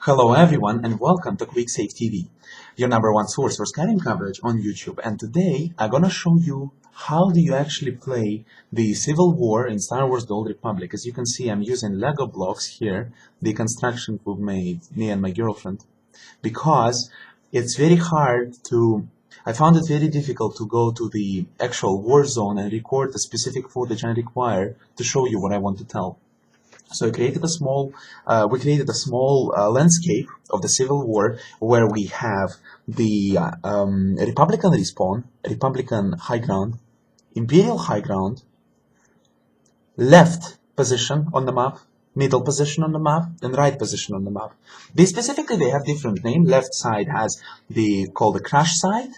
Hello everyone and welcome to QuicksaveTV, your #1 source for Skyrim coverage on YouTube. And today I'm gonna show you how do you actually play the Civil War in Star Wars: The Old Republic. As you can see, I'm using Lego blocks here, the construction we've made, me and my girlfriend, because it's very hard to I found it very difficult to go to the actual war zone and record the specific footage I require to show you what I want to tell. So we created a small landscape of the Civil War where we have the Republican respawn, Republican high ground, Imperial high ground, left position on the map, middle position on the map, and right position on the map. They have different names. Left side has called the crash site,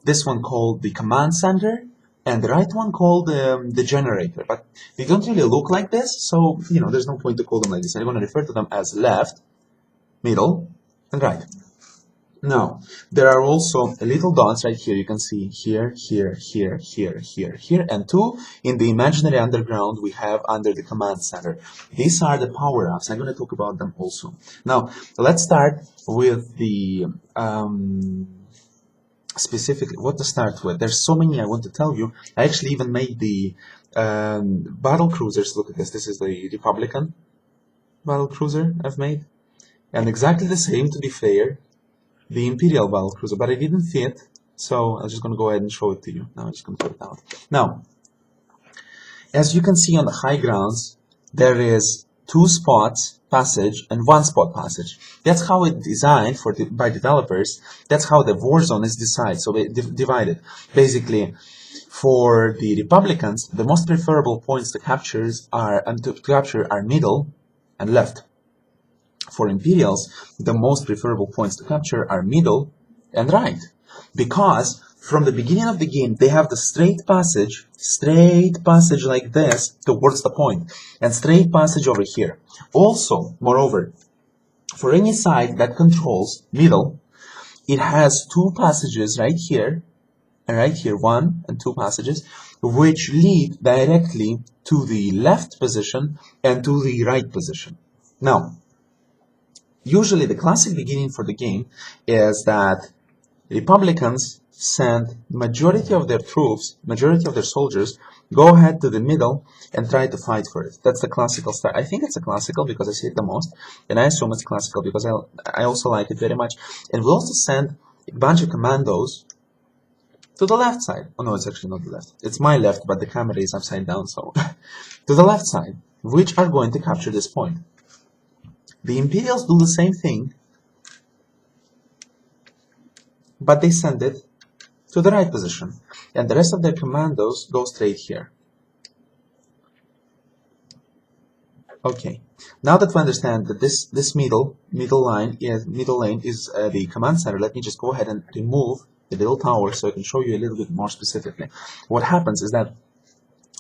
this one called the command center, and the right one called the generator. But they don't really look like this, so there's no point to call them like this. I'm going to refer to them as left, middle, and right. Now, there are also little dots right here. You can see here, here, here, here, here, here, and two in the imaginary underground we have under the command center. These are the power-ups. I'm going to talk about them also. Now, let's start with the specifically what to start with. There's so many I want to tell you. I actually even made the battle cruisers. Look at this. This is the Republican battle cruiser I've made, and exactly the same, to be fair, the Imperial battle cruiser, but it didn't fit, so I'm just going to go ahead and show it to you. Now I'm just going to put it out. Now, as you can see on the high grounds, there is 2 spots passage and 1 spot passage. That's how it's designed by developers. That's how the war zone is decided. So they divided. Basically, for the Republicans, the most preferable points to capture are middle and left. For Imperials, the most preferable points to capture are middle and right, because from the beginning of the game they have the straight passage like this towards the point, and straight passage over here. Also, moreover, for any side that controls middle, it has 2 passages right here and right here, 1 and 2 passages, which lead directly to the left position and to the right position. Now, usually the classic beginning for the game is that Republicans send majority of their troops, majority of their soldiers, go ahead to the middle and try to fight for it. That's the classical style. I think it's a classical because I see it the most, and I assume it's classical because I also like it very much. And we also send a bunch of commandos to the left side. Oh no, it's actually not the left. It's my left, but the camera is upside down, so to the left side, which are going to capture this point. The Imperials do the same thing, but they send it to the right position, and the rest of their commandos go straight here. Okay, now that we understand that this middle lane is the command center, let me just go ahead and remove the little tower so I can show you a little bit more specifically. What happens is that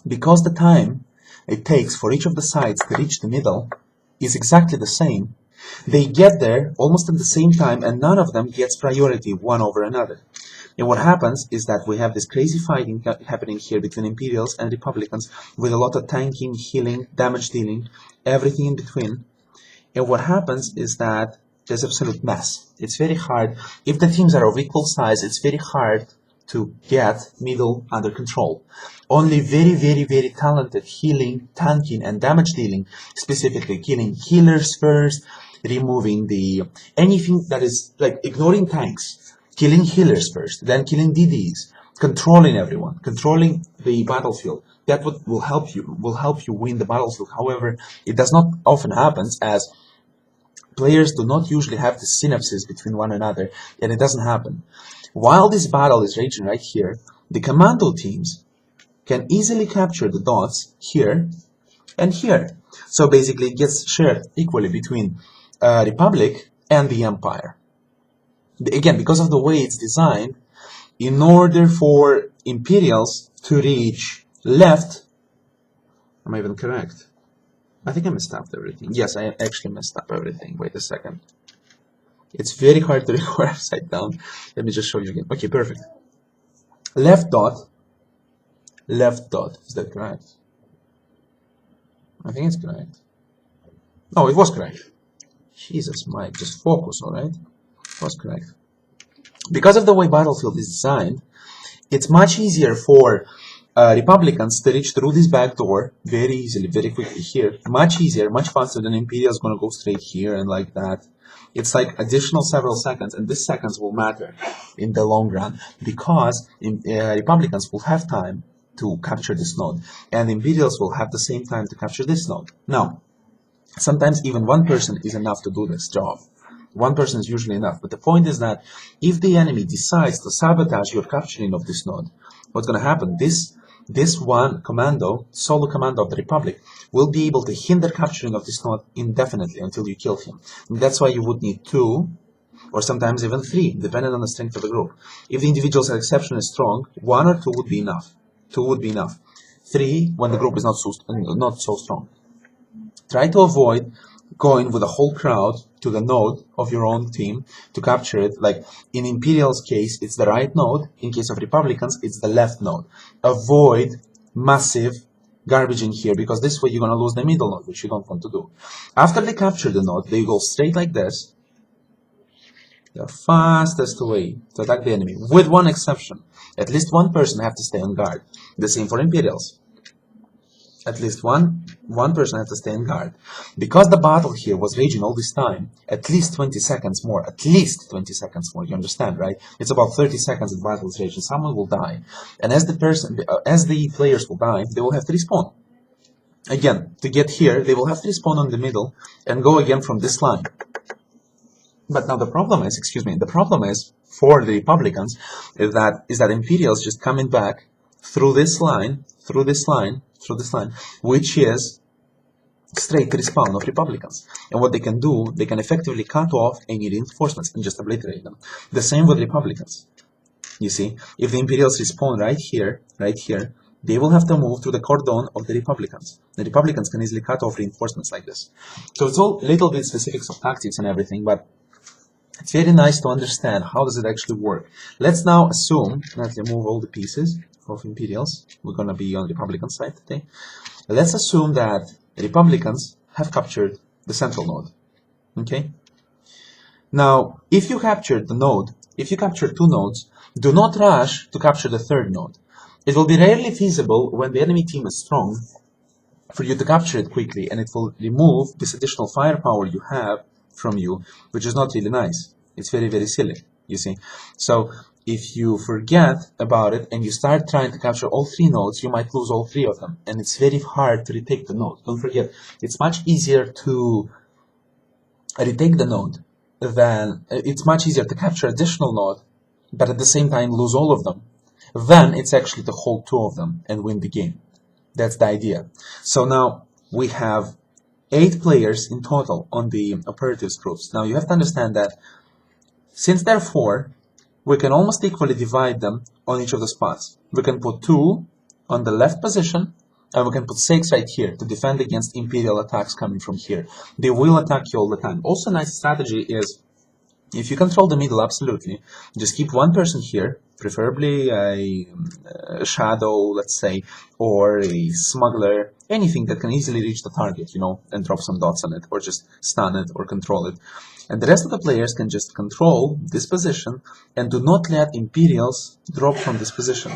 because the time it takes for each of the sides to reach the middle is exactly the same, they get there almost at the same time, and none of them gets priority one over another. And what happens is that we have this crazy fighting happening here between Imperials and Republicans, with a lot of tanking, healing, damage dealing, everything in between. And what happens is that there's absolute mess. It's very hard. If the teams are of equal size, it's very hard to get middle under control. Only very, very, very talented healing, tanking, and damage dealing, specifically killing healers first, removing anything that is like ignoring tanks, killing healers first, then killing DDs, controlling everyone, controlling the battlefield. That will help you win the battlefield. However, it does not often happen, as players do not usually have the synapses between one another, and it doesn't happen. While this battle is raging right here, the commando teams can easily capture the dots here and here. So basically it gets shared equally between Republic and the Empire. Again, because of the way it's designed, in order for Imperials to reach left, am I even correct? I think I messed up everything. Yes, I actually messed up everything. Wait a second. It's very hard to record upside down. Let me just show you again. Okay, perfect. Left dot. Is that correct? I think it's correct. No, it was correct. Jesus, Mike, just focus, alright? Was correct. Because of the way Battlefield is designed, it's much easier for Republicans to reach through this back door very easily, very quickly here. Much easier, much faster than Imperial's gonna go straight here and like that. It's like additional several seconds, and these seconds will matter in the long run because Republicans will have time to capture this node, and Imperials will have the same time to capture this node. Now, sometimes even one person is enough to do this job. One person is usually enough, but the point is that if the enemy decides to sabotage your capturing of this node, what's going to happen? This one commando, solo commando of the Republic, will be able to hinder capturing of this node indefinitely until you kill him. And that's why you would need 2 or sometimes even 3, depending on the strength of the group. If the individuals are exceptionally strong, 1 or 2 would be enough. 2 would be enough. 3 when the group is not so strong. Try to avoid going with a whole crowd to the node of your own team to capture it. Like in Imperial's case, it's the right node. In case of Republicans, it's the left node. Avoid massive garbage in here, because this way you're going to lose the middle node, which you don't want to do. After they capture the node, they go straight like this. The fastest way to attack the enemy, with one exception. At least one person have to stay on guard. The same for Imperials. At least one person has to stay on guard. Because the battle here was raging all this time, at least 20 seconds more, you understand, right? It's about 30 seconds the battle is raging, someone will die. And as the players will die, they will have to respawn. Again, to get here, they will have to respawn on the middle and go again from this line. But now the problem is, for the Republicans, is that Imperials just coming back through this line, which is straight to the spawn of Republicans. And what they can do, they can effectively cut off any reinforcements and just obliterate them. The same with Republicans. You see, if the Imperials respawn right here, they will have to move through the cordon of the Republicans. The Republicans can easily cut off reinforcements like this. So it's all a little bit specifics of tactics and everything, but it's very nice to understand how does it actually work. Let's now assume that we move all the pieces of Imperials. We're going to be on the Republican side today. Let's assume that the Republicans have captured the central node. Okay? Now, if you captured the node, if you capture 2 nodes, do not rush to capture the 3rd node. It will be rarely feasible when the enemy team is strong for you to capture it quickly, and it will remove this additional firepower you have from you, which is not really nice. It's very, very silly, you see. So if you forget about it and you start trying to capture all 3 nodes, you might lose all 3 of them, and it's very hard to retake the node. Don't forget, it's much easier to retake the node than it's much easier to capture additional node, but at the same time lose all of them, than it's actually to hold 2 of them and win the game. That's the idea. So now we have 8 players in total on the operatives groups. Now you have to understand that since there are 4, we can almost equally divide them on each of the spots. We can put 2 on the left position, and we can put 6 right here to defend against Imperial attacks coming from here. They will attack you all the time. Also, a nice strategy is, if you control the middle, absolutely, just keep one person here, preferably a shadow, let's say, or a smuggler, anything that can easily reach the target, you know, and drop some dots on it, or just stun it, or control it. And the rest of the players can just control this position, and do not let Imperials drop from this position.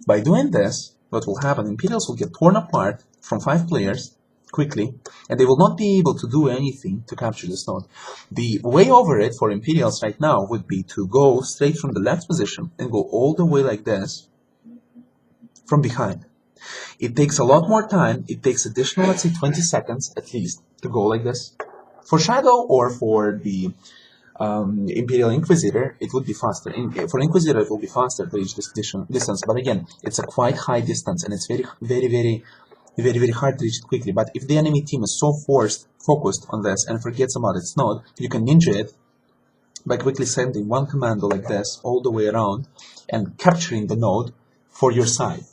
By doing this, what will happen, Imperials will get torn apart from 5 players, quickly, and they will not be able to do anything to capture this node. The way over it for Imperials right now would be to go straight from the left position and go all the way like this from behind. It takes a lot more time. It takes additional, let's say, 20 seconds at least to go like this. For Shadow or for the Imperial Inquisitor, it would be faster. For Inquisitor, it will be faster to reach this distance, but again, it's a quite high distance, and it's very hard to reach it quickly. But if the enemy team is so focused on this and forgets about its node, you can ninja it by quickly sending one commando like this all the way around and capturing the node for your side.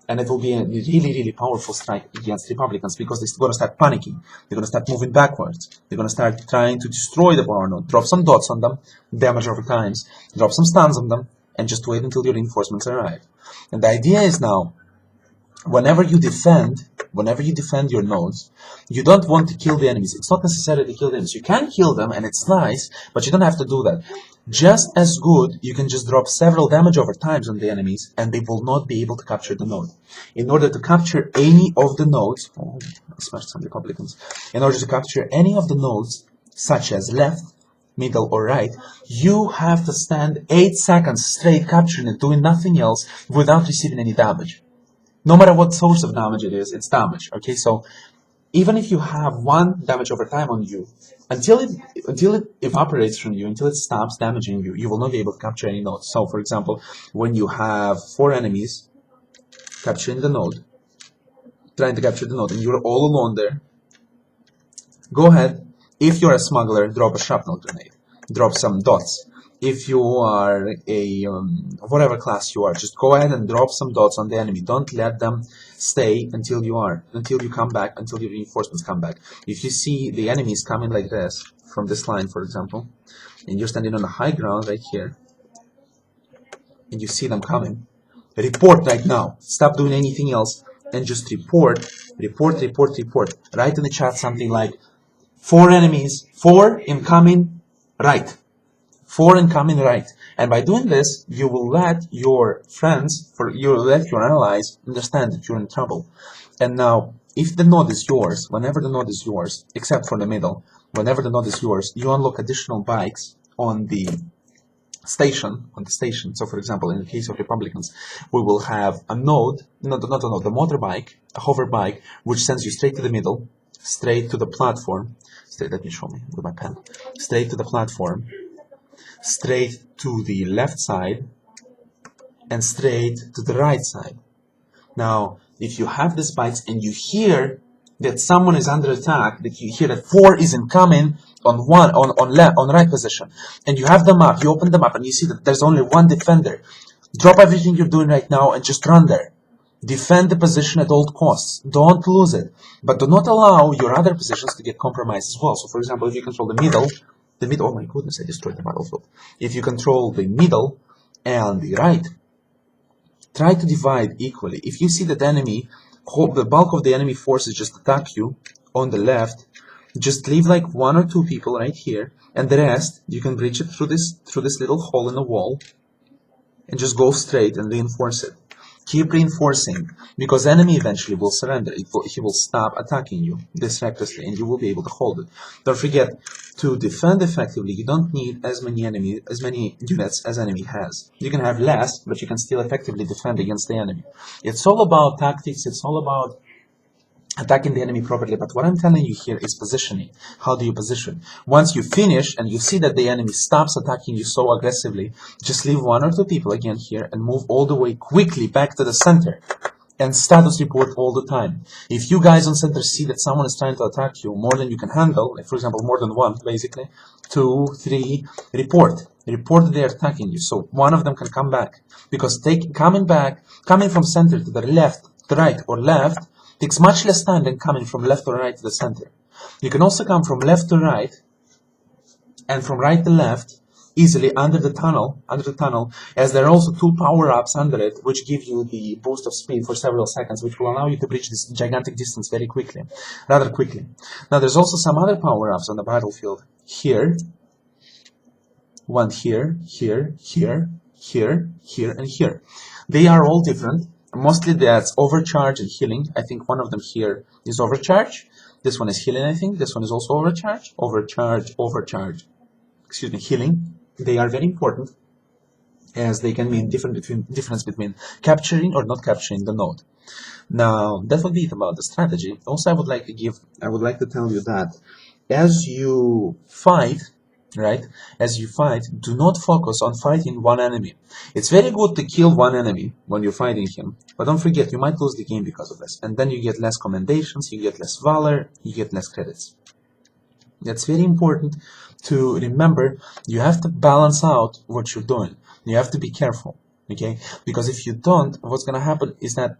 And it will be a really powerful strike against Republicans, because they're going to start panicking. They're going to start moving backwards. They're going to start trying to destroy the power node, drop some dots on them, damage over times, drop some stuns on them, and just wait until your reinforcements arrive. And the idea is now, whenever you defend whenever you defend your nodes, you don't want to kill the enemies. It's not necessary to kill the enemies. You can kill them, and it's nice, but you don't have to do that. Just as good, you can just drop several damage over times on the enemies, and they will not be able to capture the node. In order to capture any of the nodes, oh, I smashed some Republicans. In order to capture any of the nodes, such as left, middle, or right, you have to stand 8 seconds straight capturing it, doing nothing else, without receiving any damage. No matter what source of damage it is, it's damage. Okay, so even if you have 1 damage over time on you, until it evaporates from you, until it stops damaging you, you will not be able to capture any nodes. So, for example, when you have 4 enemies capturing the node, trying to capture the node, and you're all alone there, go ahead. If you're a smuggler, drop a shrapnel grenade, drop some dots. If you are a whatever class you are, just go ahead and drop some dots on the enemy. Don't let them stay until you come back, until your reinforcements come back. If you see the enemies coming like this from this line, for example, and you're standing on the high ground right here, and you see them coming, report right now. Stop doing anything else and just report. Write in the chat something like 4 enemies, 4 incoming right. 4 incoming right. And by doing this, you will let your friends, you will let your allies understand that you're in trouble. And now, if the node is yours, whenever the node is yours, except for the middle, whenever the node is yours, you unlock additional bikes on the station. So, for example, in the case of Republicans, we will have a node, not a node, a motorbike, a hover bike, which sends you straight to the middle, straight to the platform. Let me show me with my pen. Straight to the platform, straight to the left side, and straight to the right side. Now, if you have these bikes and you hear that someone is under attack, that you hear that 4 is incoming on right position, and you have the map, you open the map and you see that there's only 1 defender, drop everything you're doing right now and just run there. Defend the position at all costs. Don't lose it. But do not allow your other positions to get compromised as well. So, for example, if you control the middle, oh my goodness, I destroyed the battlefield. If you control the middle and the right, try to divide equally. If you see that the bulk of the enemy forces just attack you on the left, just leave like 1 or 2 people right here, and the rest, you can breach it through this little hole in the wall, and just go straight and reinforce it. Keep reinforcing, because enemy eventually will surrender. He will stop attacking you this recklessly, and you will be able to hold it. Don't forget, to defend effectively, you don't need as many units as enemy has. You can have less, but you can still effectively defend against the enemy. It's all about tactics. It's all about attacking the enemy properly. But what I'm telling you here is positioning. How do you position? Once you finish and you see that the enemy stops attacking you so aggressively, just leave 1 or 2 people again here and move all the way quickly back to the center and status report all the time. If you guys on center see that someone is trying to attack you more than you can handle, like for example more than 1 basically, 2, 3, report that they are attacking you, so 1 of them can come back, because coming from center to the left, the right or left takes much less time than coming from left or right to the center. You can also come from left to right and from right to left easily under the tunnel, as there are also 2 power-ups under it, which give you the boost of speed for several seconds, which will allow you to bridge this gigantic distance rather quickly. Now, there's also some other power-ups on the battlefield. Here, 1 here, here, here, here, here, and here. They are all different. Mostly that's overcharge and healing. I think one of them here is overcharge. This one is healing, I think. This one is also overcharge. Overcharge. Excuse me, healing. They are very important, as they can mean difference between capturing or not capturing the node. Now, that would be it about the strategy. Also, I would like to tell you that as you fight, do not focus on fighting 1 enemy. It's very good to kill 1 enemy when you're fighting him, but don't forget, you might lose the game because of this, and then you get less commendations, you get less valor, you get less credits. That's very important to remember. You have to balance out what you're doing. You have to be careful, okay? Because if you don't, what's going to happen is that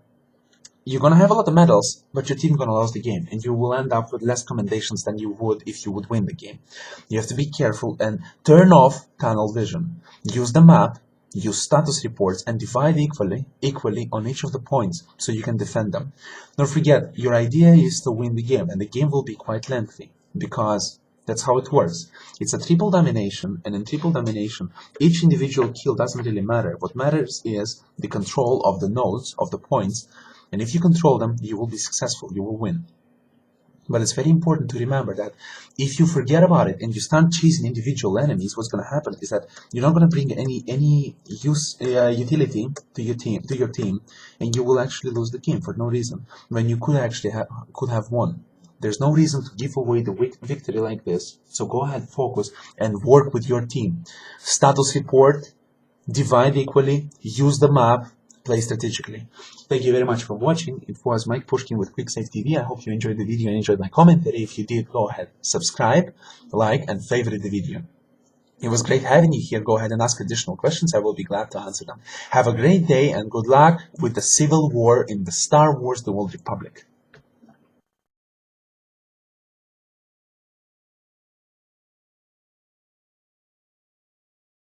you're going to have a lot of medals, but your team's going to lose the game, and you will end up with less commendations than you would if you would win the game. You have to be careful and turn off tunnel vision. Use the map use status reports, and divide equally on each of the points so you can defend them. Don't forget, your idea is to win the game, and the game will be quite lengthy because that's how it works. It's a triple domination, and in triple domination, each individual kill doesn't really matter. What matters is the control of the nodes, of the points, and if you control them, you will be successful, you will win. But it's very important to remember that if you forget about it and you start chasing individual enemies, what's going to happen is that you're not going to bring any utility to your team, and you will actually lose the game for no reason when you could actually have won. There's no reason to give away the victory like this. So go ahead, focus, and work with your team. Status report, divide equally, use the map, play strategically. Thank you very much for watching. It was Mike Pushkin with QuickSaveTV. I hope you enjoyed the video and enjoyed my commentary. If you did, go ahead, subscribe, like, and favorite the video. It was great having you here. Go ahead and ask additional questions. I will be glad to answer them. Have a great day and good luck with the civil war in the Star Wars The Old Republic.